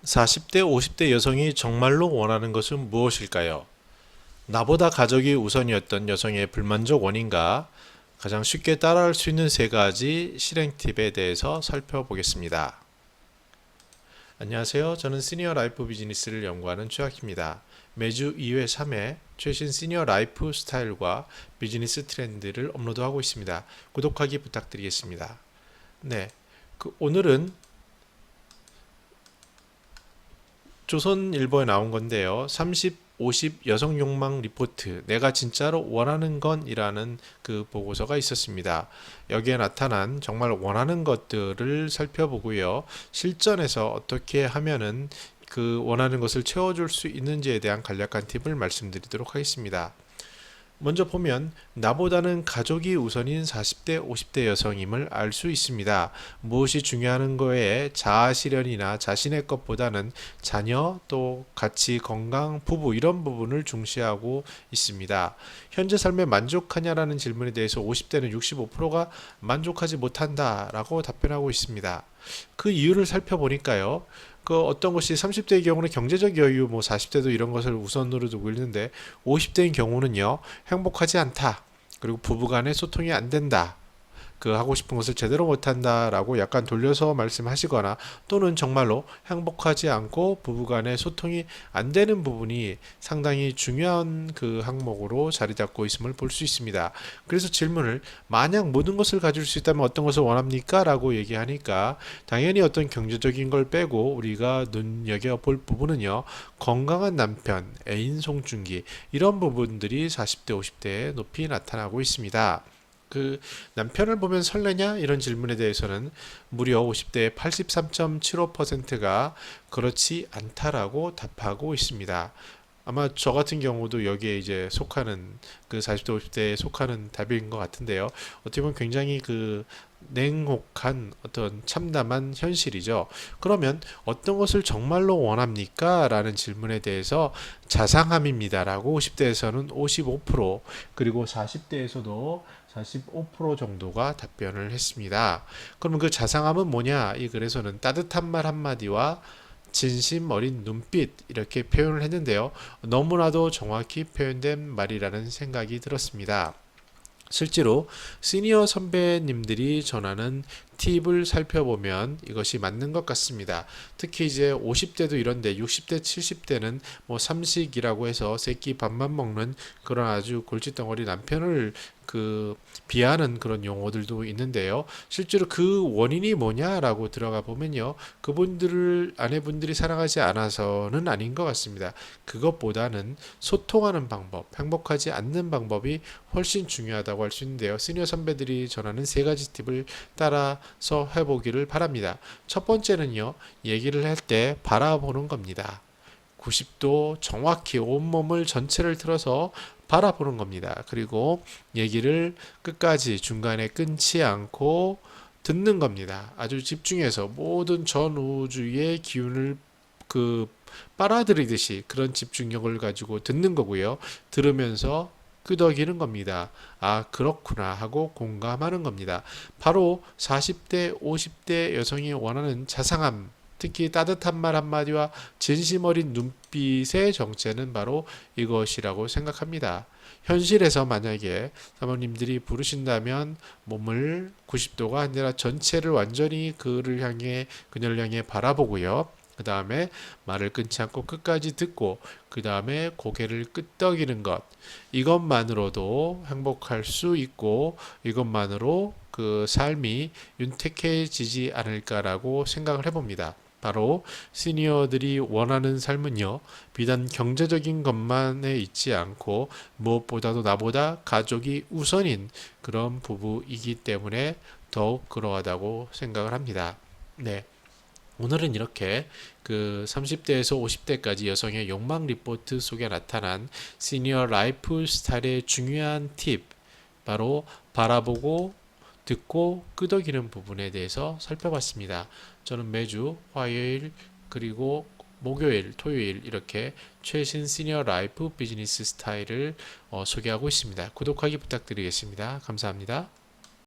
40대, 50대 여성이 정말로 원하는 것은 무엇일까요? 나보다 가족이 우선이었던 여성의 불만족 원인과 가장 쉽게 따라할 수 있는 세 가지 실행 팁에 대해서 살펴보겠습니다. 안녕하세요. 저는 시니어 라이프 비즈니스를 연구하는 최학입니다. 매주 2회, 3회 최신 시니어 라이프 스타일과 비즈니스 트렌드를 업로드하고 있습니다. 구독하기 부탁드리겠습니다. 네, 오늘은 조선일보에 나온 건데요. 30, 50 여성 욕망 리포트. 내가 진짜로 원하는 건이라는 그 보고서가 있었습니다. 여기에 나타난 정말 원하는 것들을 살펴보고요. 실전에서 어떻게 하면은 그 원하는 것을 채워줄 수 있는지에 대한 간략한 팁을 말씀드리도록 하겠습니다. 먼저 보면 나보다는 가족이 우선인 40대, 50대 여성임을 알 수 있습니다. 무엇이 중요한 거에 자아 실현이나 자신의 것보다는 자녀, 또 가치, 건강, 부부 이런 부분을 중시하고 있습니다. 현재 삶에 만족하냐라는 질문에 대해서 50대는 65%가 만족하지 못한다라고 답변하고 있습니다. 그 이유를 살펴보니까요. 그 어떤 것이 30대의 경우는 경제적 여유, 뭐 40대도 이런 것을 우선으로 두고 있는데 50대인 경우는요, 행복하지 않다. 그리고 부부간의 소통이 안 된다. 그 하고 싶은 것을 제대로 못한다라고 약간 돌려서 말씀하시거나 또는 정말로 행복하지 않고 부부간의 소통이 안 되는 부분이 상당히 중요한 그 항목으로 자리 잡고 있음을 볼 수 있습니다. 그래서 질문을 만약 모든 것을 가질 수 있다면 어떤 것을 원합니까? 라고 얘기하니까 당연히 어떤 경제적인 걸 빼고 우리가 눈여겨볼 부분은요. 건강한 남편, 애인 송중기 이런 부분들이 40대, 50대에 높이 나타나고 있습니다. 그 남편을 보면 설레냐? 이런 질문에 대해서는 무려 50대의 83.75%가 그렇지 않다라고 답하고 있습니다. 아마 저 같은 경우도 여기에 이제 속하는 그 40대 50대에 속하는 답인 것 같은데요. 어떻게 보면 굉장히 그 냉혹한 어떤 참담한 현실이죠. 그러면 어떤 것을 정말로 원합니까? 라는 질문에 대해서 자상함입니다라고 50대에서는 55% 그리고 40대에서도 45% 정도가 답변을 했습니다. 그러면 그 자상함은 뭐냐? 이 글에서는 따뜻한 말 한마디와 진심 어린 눈빛 이렇게 표현을 했는데요. 너무나도 정확히 표현된 말이라는 생각이 들었습니다. 실제로 시니어 선배님들이 전하는 팁을 살펴보면 이것이 맞는 것 같습니다. 특히 이제 50대도 이런데 60대, 70대는 뭐 삼식이라고 해서 새끼 밥만 먹는 그런 아주 골칫덩어리 남편을 그 비하는 그런 용어들도 있는데요. 실제로 그 원인이 뭐냐라고 들어가 보면요. 그분들을 아내분들이 사랑하지 않아서는 아닌 것 같습니다. 그것보다는 소통하는 방법, 행복하지 않는 방법이 훨씬 중요하다고 할 수 있는데요. 시니어 선배들이 전하는 세 가지 팁을 따라서 해보기를 바랍니다. 첫 번째는요, 얘기를 할 때 바라보는 겁니다. 90도 정확히 온몸을 전체를 틀어서 바라보는 겁니다. 그리고 얘기를 끝까지 중간에 끊지 않고 듣는 겁니다. 아주 집중해서 모든 전 우주의 기운을 그 빨아들이듯이 그런 집중력을 가지고 듣는 거고요. 들으면서 끄덕이는 겁니다. 아, 그렇구나 하고 공감하는 겁니다. 바로 40대, 50대 여성이 원하는 자상함, 특히 따뜻한 말 한마디와 진심 어린 눈빛의 정체는 바로 이것이라고 생각합니다. 현실에서 만약에 사모님들이 부르신다면 몸을 90도가 아니라 전체를 완전히 그녀를 향해 바라보고요. 그 다음에 말을 끊지 않고 끝까지 듣고 그 다음에 고개를 끄덕이는 것 이것만으로도 행복할 수 있고 이것만으로 그 삶이 윤택해지지 않을까라고 생각을 해봅니다. 바로 시니어들이 원하는 삶은요, 비단 경제적인 것만에 있지 않고 무엇보다도 나보다 가족이 우선인 그런 부부이기 때문에 더욱 그러하다고 생각을 합니다. 네. 오늘은 이렇게 그 30대에서 50대까지 여성의 욕망 리포트 속에 나타난 시니어 라이프 스타일의 중요한 팁, 바로 바라보고 듣고 끄덕이는 부분에 대해서 살펴봤습니다. 저는 매주 화요일 그리고 목요일, 토요일 이렇게 최신 시니어 라이프 비즈니스 스타일을 소개하고 있습니다. 구독하기 부탁드리겠습니다. 감사합니다.